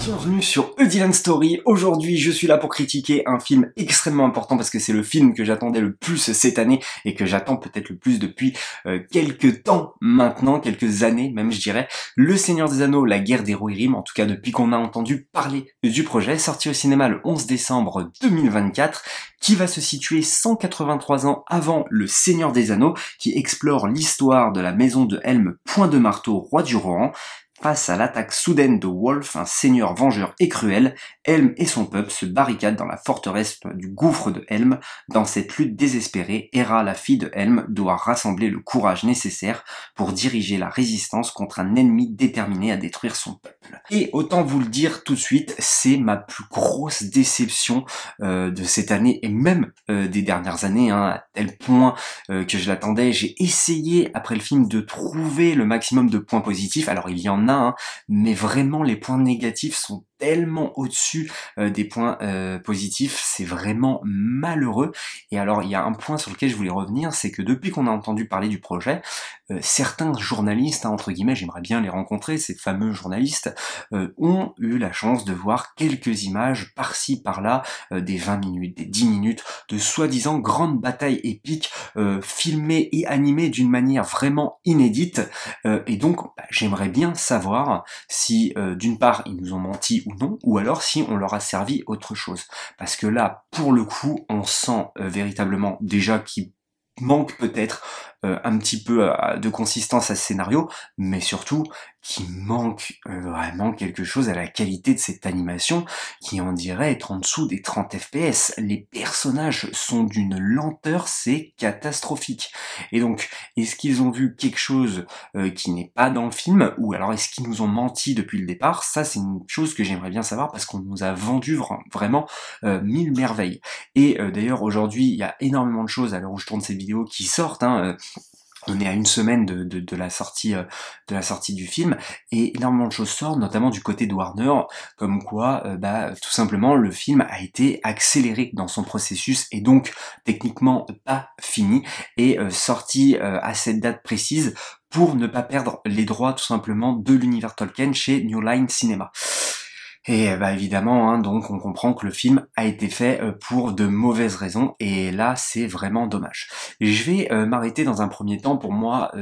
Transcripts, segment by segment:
Bienvenue sur A Dylan Story. Aujourd'hui, je suis là pour critiquer un film extrêmement important parce que c'est le film que j'attendais le plus cette année et que j'attends peut-être le plus depuis quelques temps maintenant, quelques années même je dirais. Le Seigneur des Anneaux, la guerre des Rohirrim, en tout cas depuis qu'on a entendu parler du projet, sorti au cinéma le 11 décembre 2024, qui va se situer 183 ans avant le Seigneur des Anneaux, qui explore l'histoire de la maison de Helm, point de marteau, roi du Rohan. Face à l'attaque soudaine de Wolf, un seigneur vengeur et cruel, Helm et son peuple se barricadent dans la forteresse du gouffre de Helm. Dans cette lutte désespérée, Hera, la fille de Helm, doit rassembler le courage nécessaire pour diriger la résistance contre un ennemi déterminé à détruire son peuple. Et autant vous le dire tout de suite, c'est ma plus grosse déception de cette année et même des dernières années, à tel point que je l'attendais. J'ai essayé après le film de trouver le maximum de points positifs. Alors il y en a, mais vraiment les points négatifs sont tellement au-dessus des points positifs, c'est vraiment malheureux. Et alors il y a un point sur lequel je voulais revenir, c'est que depuis qu'on a entendu parler du projet, certains journalistes, entre guillemets, j'aimerais bien les rencontrer, ces fameux journalistes, ont eu la chance de voir quelques images par-ci par-là, des 20 minutes, des 10 minutes, de soi-disant grandes batailles épiques, filmées et animées d'une manière vraiment inédite, et donc j'aimerais bien savoir si d'une part ils nous ont menti ou non, ou alors si on leur a servi autre chose. Parce que là, pour le coup, on sent véritablement déjà qu'il manque peut-être un petit peu de consistance à ce scénario, mais surtout qui manque vraiment quelque chose à la qualité de cette animation qui on dirait être en dessous des 30 FPS. Les personnages sont d'une lenteur, c'est catastrophique. Et donc, est-ce qu'ils ont vu quelque chose qui n'est pas dans le film, ou alors est-ce qu'ils nous ont menti depuis le départ? Ça, c'est une chose que j'aimerais bien savoir parce qu'on nous a vendu vraiment mille merveilles. Et d'ailleurs, aujourd'hui, il y a énormément de choses à l'heure où je tourne ces vidéos qui sortent, on est à une semaine de la sortie du film et énormément de choses sortent, notamment du côté de Warner, comme quoi tout simplement le film a été accéléré dans son processus et donc techniquement pas fini et sorti à cette date précise pour ne pas perdre les droits tout simplement de l'univers Tolkien chez New Line Cinema. Et évidemment, donc on comprend que le film a été fait pour de mauvaises raisons, et là c'est vraiment dommage. Je vais m'arrêter dans un premier temps pour moi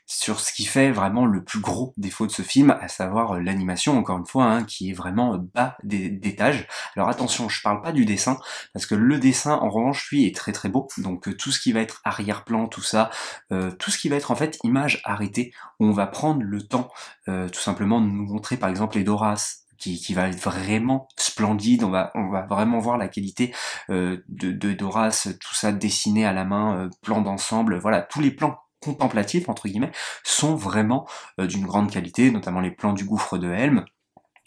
sur ce qui fait vraiment le plus gros défaut de ce film, à savoir l'animation, encore une fois, qui est vraiment bas d'étage. Alors attention, je parle pas du dessin, parce que le dessin en revanche lui est très très beau, donc tout ce qui va être arrière-plan, tout ça, tout ce qui va être en fait image arrêtée, on va prendre le temps tout simplement de nous montrer par exemple les Doras, qui va être vraiment splendide, on va vraiment voir la qualité de Doras, tout ça dessiné à la main, plan d'ensemble, voilà, tous les plans contemplatifs entre guillemets sont vraiment d'une grande qualité, notamment les plans du gouffre de Helm.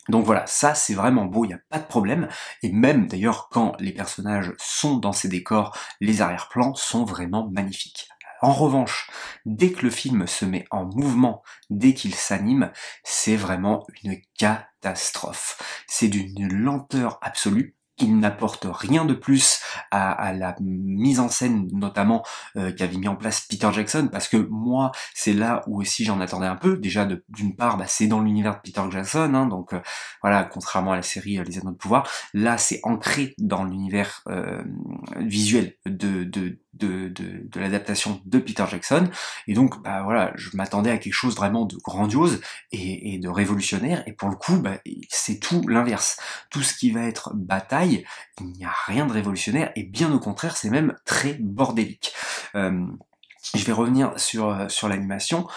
Donc voilà, ça c'est vraiment beau, il n'y a pas de problème, et même d'ailleurs quand les personnages sont dans ces décors, les arrière-plans sont vraiment magnifiques. En revanche, dès que le film se met en mouvement, dès qu'il s'anime, c'est vraiment une catastrophe. C'est d'une lenteur absolue. Il n'apporte rien de plus à la mise en scène, notamment qu'avait mis en place Peter Jackson, parce que moi, c'est là où aussi j'en attendais un peu. Déjà, d'une part, c'est dans l'univers de Peter Jackson, donc voilà, contrairement à la série Les Anneaux de Pouvoir, là, c'est ancré dans l'univers visuel de l'adaptation de Peter Jackson, et donc voilà, je m'attendais à quelque chose vraiment de grandiose et de révolutionnaire, et pour le coup, c'est tout l'inverse. Tout ce qui va être bataille, il n'y a rien de révolutionnaire, et bien au contraire, c'est même très bordélique. Je vais revenir sur l'animation,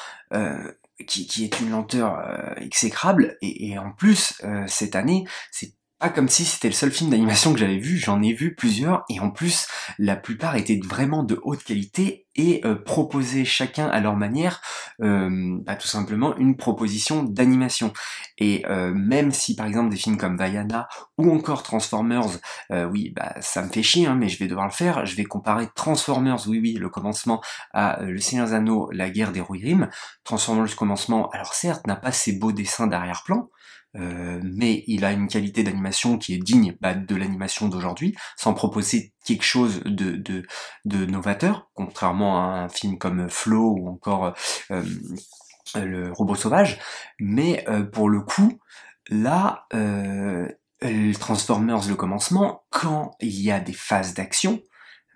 qui est une lenteur exécrable, et en plus, cette année, c'est pas comme si c'était le seul film d'animation que j'avais vu, j'en ai vu plusieurs, et en plus, la plupart étaient vraiment de haute qualité, et proposaient chacun à leur manière, tout simplement une proposition d'animation. Et même si par exemple des films comme Vaiana, ou encore Transformers, oui, ça me fait chier, mais je vais devoir le faire, je vais comparer Transformers, oui, le commencement, à Le Seigneur des Anneaux, la guerre des Rohirrim. Transformers, le commencement, alors certes, n'a pas ces beaux dessins d'arrière-plan, mais il a une qualité d'animation qui est digne de l'animation d'aujourd'hui, sans proposer quelque chose de novateur, contrairement à un film comme Flow ou encore Le Robot Sauvage, mais pour le coup, là, Transformers le commencement, quand il y a des phases d'action,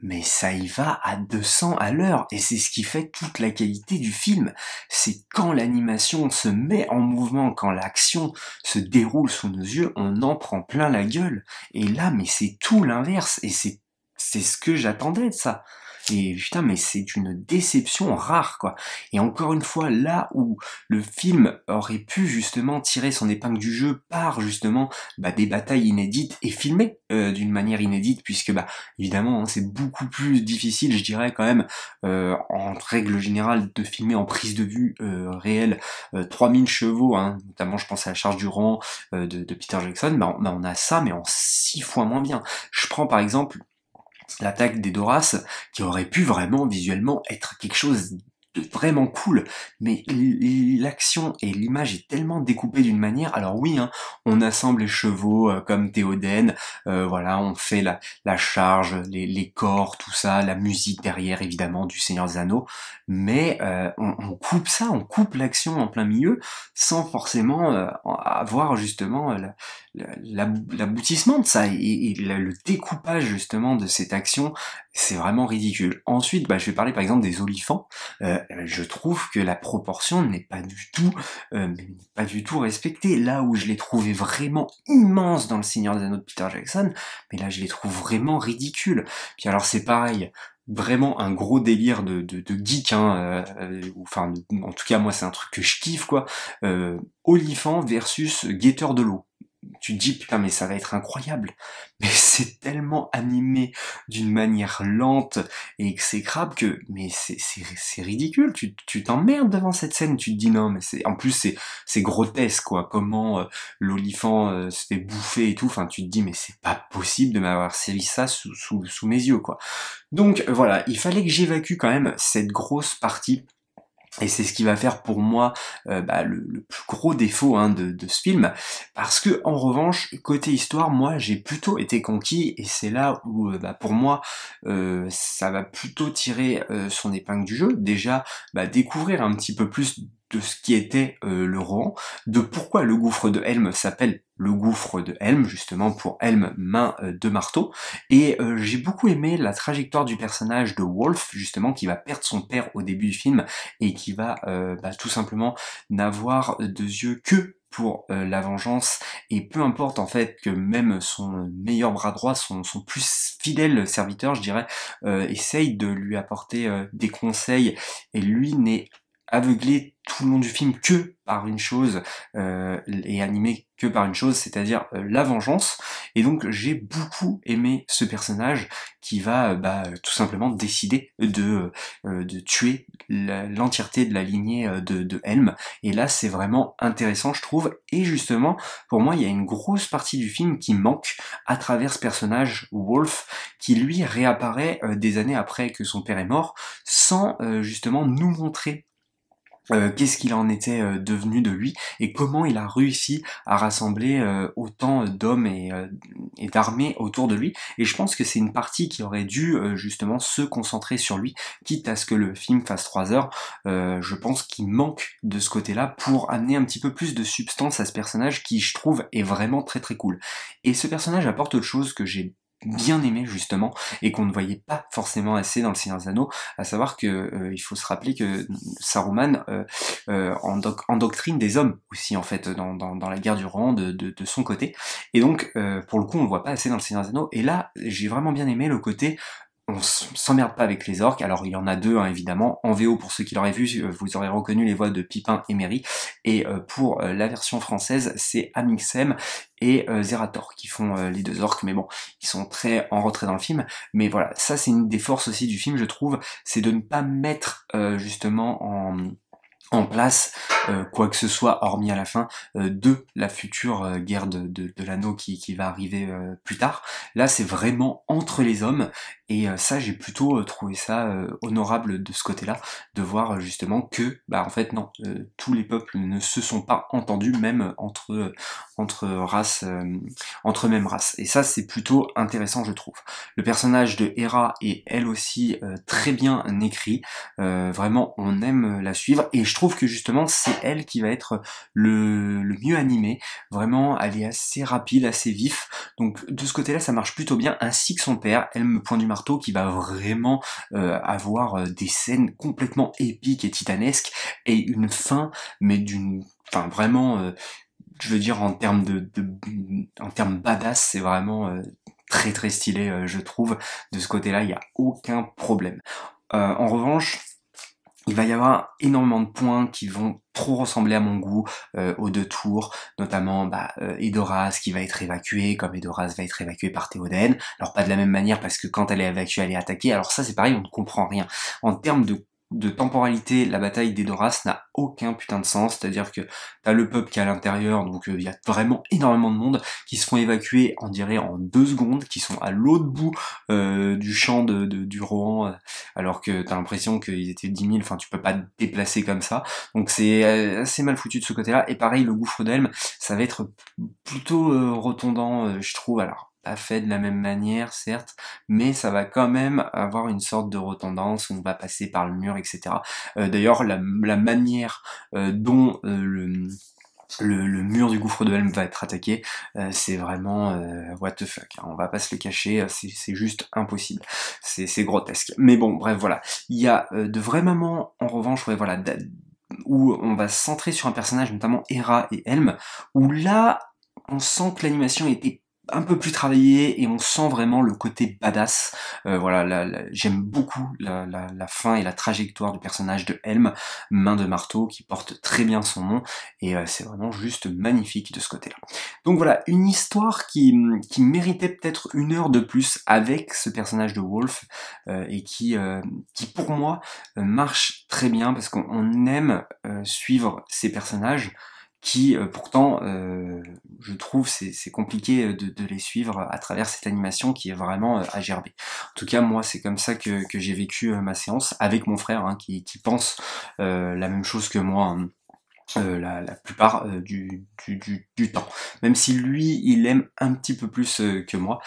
mais ça y va à 200 à l'heure, et c'est ce qui fait toute la qualité du film. C'est quand l'animation se met en mouvement, quand l'action se déroule sous nos yeux, on en prend plein la gueule. Et là, mais c'est tout l'inverse, et c'est ce que j'attendais de ça. Et putain, mais c'est une déception rare, quoi. Et encore une fois, là où le film aurait pu justement tirer son épingle du jeu par justement des batailles inédites et filmées d'une manière inédite, puisque évidemment hein, c'est beaucoup plus difficile, je dirais quand même, en règle générale, de filmer en prise de vue réelle 3000 chevaux, hein, notamment je pense à la charge du Rang de Peter Jackson, on a ça, mais en 6 fois moins bien. Je prends par exemple l'attaque des Doras, qui aurait pu vraiment visuellement être quelque chose de vraiment cool, mais l'action et l'image est tellement découpée d'une manière. Alors oui, hein, on assemble les chevaux comme Théoden, voilà, on fait la charge, les corps, tout ça, la musique derrière évidemment du Seigneur des Anneaux, mais on coupe ça, on coupe l'action en plein milieu, sans forcément avoir justement l'aboutissement de ça, et le découpage justement de cette action, c'est vraiment ridicule. Ensuite, je vais parler par exemple des olifants. Je trouve que la proportion n'est pas du tout respectée. Là où je l'ai trouvé vraiment immense dans Le Seigneur des Anneaux de Peter Jackson, mais là je les trouve vraiment ridicules. Puis alors c'est pareil, vraiment un gros délire de geek, hein, enfin en tout cas moi c'est un truc que je kiffe quoi. Olifant versus guetteur de l'eau. Tu te dis putain mais ça va être incroyable, mais c'est tellement animé d'une manière lente et exécrable que mais c'est ridicule, tu t'emmerdes devant cette scène, tu te dis non mais en plus c'est grotesque quoi, comment l'olifant se fait bouffer et tout, enfin tu te dis mais c'est pas possible de m'avoir servi ça sous mes yeux quoi. Donc voilà, il fallait que j'évacue quand même cette grosse partie. Et c'est ce qui va faire pour moi le plus gros défaut hein, de ce film, parce que en revanche, côté histoire, moi j'ai plutôt été conquis, et c'est là où pour moi ça va plutôt tirer son épingle du jeu. Déjà, découvrir un petit peu plus de ce qui était le rohan, de pourquoi le gouffre de Helm s'appelle le gouffre de Helm, justement pour Helm, main de marteau, et j'ai beaucoup aimé la trajectoire du personnage de Wolf, justement, qui va perdre son père au début du film, et qui va tout simplement n'avoir de yeux que pour la vengeance, et peu importe en fait que même son meilleur bras droit, son plus fidèle serviteur, je dirais, essaye de lui apporter des conseils, et lui n'est aveuglé tout le long du film que par une chose, et animé que par une chose, c'est-à-dire la vengeance. Et donc j'ai beaucoup aimé ce personnage qui va tout simplement décider de tuer l'entièreté de la lignée de Helm. Et là c'est vraiment intéressant je trouve, et justement pour moi il y a une grosse partie du film qui manque à travers ce personnage Wolf, qui lui réapparaît des années après que son père est mort, sans justement nous montrer qu'est-ce qu'il en était devenu de lui, et comment il a réussi à rassembler autant d'hommes et d'armées autour de lui. Et je pense que c'est une partie qui aurait dû justement se concentrer sur lui, quitte à ce que le film fasse 3 heures. Je pense qu'il manque de ce côté-là pour amener un petit peu plus de substance à ce personnage qui, je trouve, est vraiment très très cool. Et ce personnage apporte autre chose que j'ai bien aimé justement, et qu'on ne voyait pas forcément assez dans le Seigneur des Anneaux, à savoir que il faut se rappeler que Saruman endoctrine des hommes aussi en fait dans la guerre du Rohan de son côté, et donc pour le coup on le voit pas assez dans le Seigneur des Anneaux, et là j'ai vraiment bien aimé le côté on s'emmerde pas avec les orques. Alors il y en a deux hein, évidemment, en VO pour ceux qui l'auraient vu, vous aurez reconnu les voix de Pipin et Merry, et pour la version française c'est Amixem et Zerator qui font les deux orques, mais bon, ils sont très en retrait dans le film, mais voilà, ça c'est une des forces aussi du film je trouve, c'est de ne pas mettre justement en place quoi que ce soit, hormis à la fin de la future guerre de l'anneau qui va arriver plus tard. Là c'est vraiment entre les hommes, et ça j'ai plutôt trouvé ça honorable de ce côté-là, de voir justement que en fait non, tous les peuples ne se sont pas entendus, même entre races, entre mêmes races. Et ça, c'est plutôt intéressant, je trouve. Le personnage de Hera est elle aussi très bien écrit. Vraiment, on aime la suivre. Et je trouve que justement, c'est elle qui va être le mieux animée. Vraiment, elle est assez rapide, assez vif. Donc de ce côté-là, ça marche plutôt bien. Ainsi que son père, Helm Point du Marteau, qui va vraiment avoir des scènes complètement épiques et titanesques et une fin, mais enfin vraiment, je veux dire en termes en termes badass, c'est vraiment très très stylé, je trouve. De ce côté-là, il n'y a aucun problème. En revanche, il va y avoir énormément de points qui vont trop ressembler à mon goût aux deux tours, notamment Edoras qui va être évacuée, comme Edoras va être évacuée par Théoden. Alors pas de la même manière parce que quand elle est évacuée, elle est attaquée. Alors ça c'est pareil, on ne comprend rien. En termes de temporalité, la bataille d'Edoras n'a aucun putain de sens, c'est-à-dire que t'as le peuple qui est à l'intérieur, donc il y a vraiment énormément de monde qui se font évacuer, on dirait en 2 secondes, qui sont à l'autre bout du champ du Rohan, alors que t'as l'impression qu'ils étaient 10 000, enfin tu peux pas te déplacer comme ça, donc c'est assez mal foutu de ce côté-là, et pareil, le gouffre d'Helm, ça va être plutôt redondant, je trouve, alors pas fait de la même manière, certes, mais ça va quand même avoir une sorte de retendance, on va passer par le mur, etc. D'ailleurs, la manière dont le mur du gouffre de Helm va être attaqué, c'est vraiment what the fuck, hein, on va pas se le cacher, c'est juste impossible, c'est grotesque. Mais bon, bref, voilà. Il y a de vrais moments, en revanche, ouais, voilà, où on va se centrer sur un personnage, notamment Hera et Helm, où là, on sent que l'animation était un peu plus travaillé et on sent vraiment le côté badass. Voilà, j'aime beaucoup la fin et la trajectoire du personnage de Helm, main de marteau, qui porte très bien son nom, et c'est vraiment juste magnifique de ce côté-là. Donc voilà, une histoire qui méritait peut-être 1 heure de plus avec ce personnage de Wolf, et qui pour moi marche très bien, parce qu'on aime suivre ces personnages, qui pourtant, je trouve, c'est compliqué de les suivre à travers cette animation qui est vraiment à gerber. En tout cas, moi, c'est comme ça que j'ai vécu ma séance, avec mon frère, hein, qui pense la même chose que moi, hein. La plupart du temps. Même si lui, il aime un petit peu plus que moi.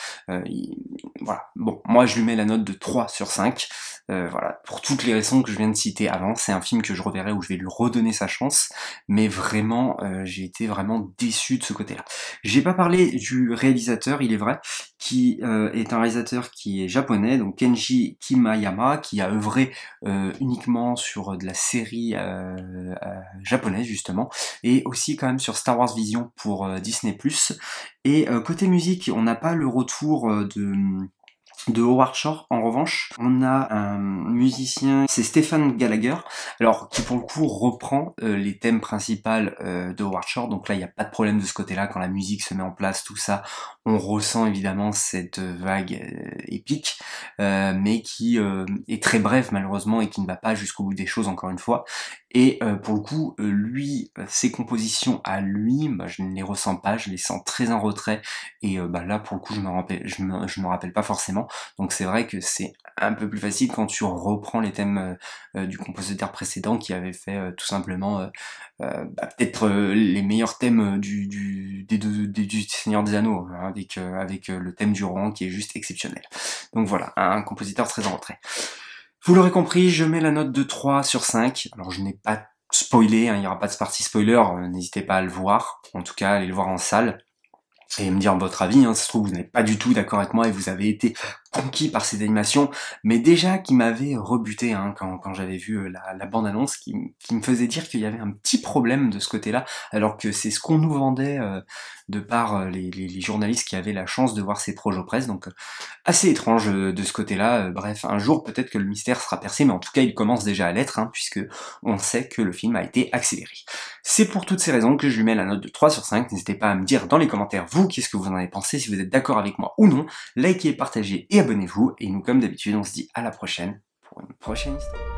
Voilà. Bon, moi je lui mets la note de 3 sur 5. Voilà, pour toutes les raisons que je viens de citer avant. C'est un film que je reverrai, où je vais lui redonner sa chance. Mais vraiment, j'ai été vraiment déçu de ce côté-là. J'ai pas parlé du réalisateur, il est vrai, qui est un réalisateur qui est japonais, donc Kenji Kimayama, qui a œuvré uniquement sur de la série japonaise justement, et aussi quand même sur Star Wars Vision pour Disney+. Et côté musique, on n'a pas le retour de Howard Shore. En revanche, on a un musicien, c'est Stephen Gallagher, alors qui pour le coup reprend les thèmes principaux de Howard Shore, donc là il n'y a pas de problème de ce côté-là, quand la musique se met en place, tout ça, on ressent évidemment cette vague épique, mais qui est très brève malheureusement, et qui ne va pas jusqu'au bout des choses, encore une fois. Et pour le coup, lui, ses compositions à lui, je ne les ressens pas, je les sens très en retrait, et là pour le coup je me rappelle pas forcément. Donc c'est vrai que c'est un peu plus facile quand tu reprends les thèmes du compositeur précédent, qui avait fait tout simplement peut-être les meilleurs thèmes du Seigneur des Anneaux, hein, avec le thème du Rohan qui est juste exceptionnel. Donc voilà, un compositeur très en retrait. Vous l'aurez compris, je mets la note de 3 sur 5. Alors je n'ai pas spoilé, hein, il n'y aura pas de partie spoiler, n'hésitez pas à le voir, en tout cas allez le voir en salle, et me dire votre avis, hein, ça se trouve vous n'êtes pas du tout d'accord avec moi et vous avez été conquis par cette animation, mais déjà qui m'avait rebuté, hein, quand j'avais vu la bande-annonce, qui me faisait dire qu'il y avait un petit problème de ce côté-là, alors que c'est ce qu'on nous vendait de par les journalistes qui avaient la chance de voir ces projets presse, donc assez étrange de ce côté-là. Bref, un jour peut-être que le mystère sera percé, mais en tout cas il commence déjà à l'être, hein, puisque on sait que le film a été accéléré. C'est pour toutes ces raisons que je lui mets la note de 3 sur 5, n'hésitez pas à me dire dans les commentaires, vous, qu'est-ce que vous en avez pensé, si vous êtes d'accord avec moi ou non, likez, partagez et abonnez-vous, et nous comme d'habitude on se dit à la prochaine pour une prochaine histoire.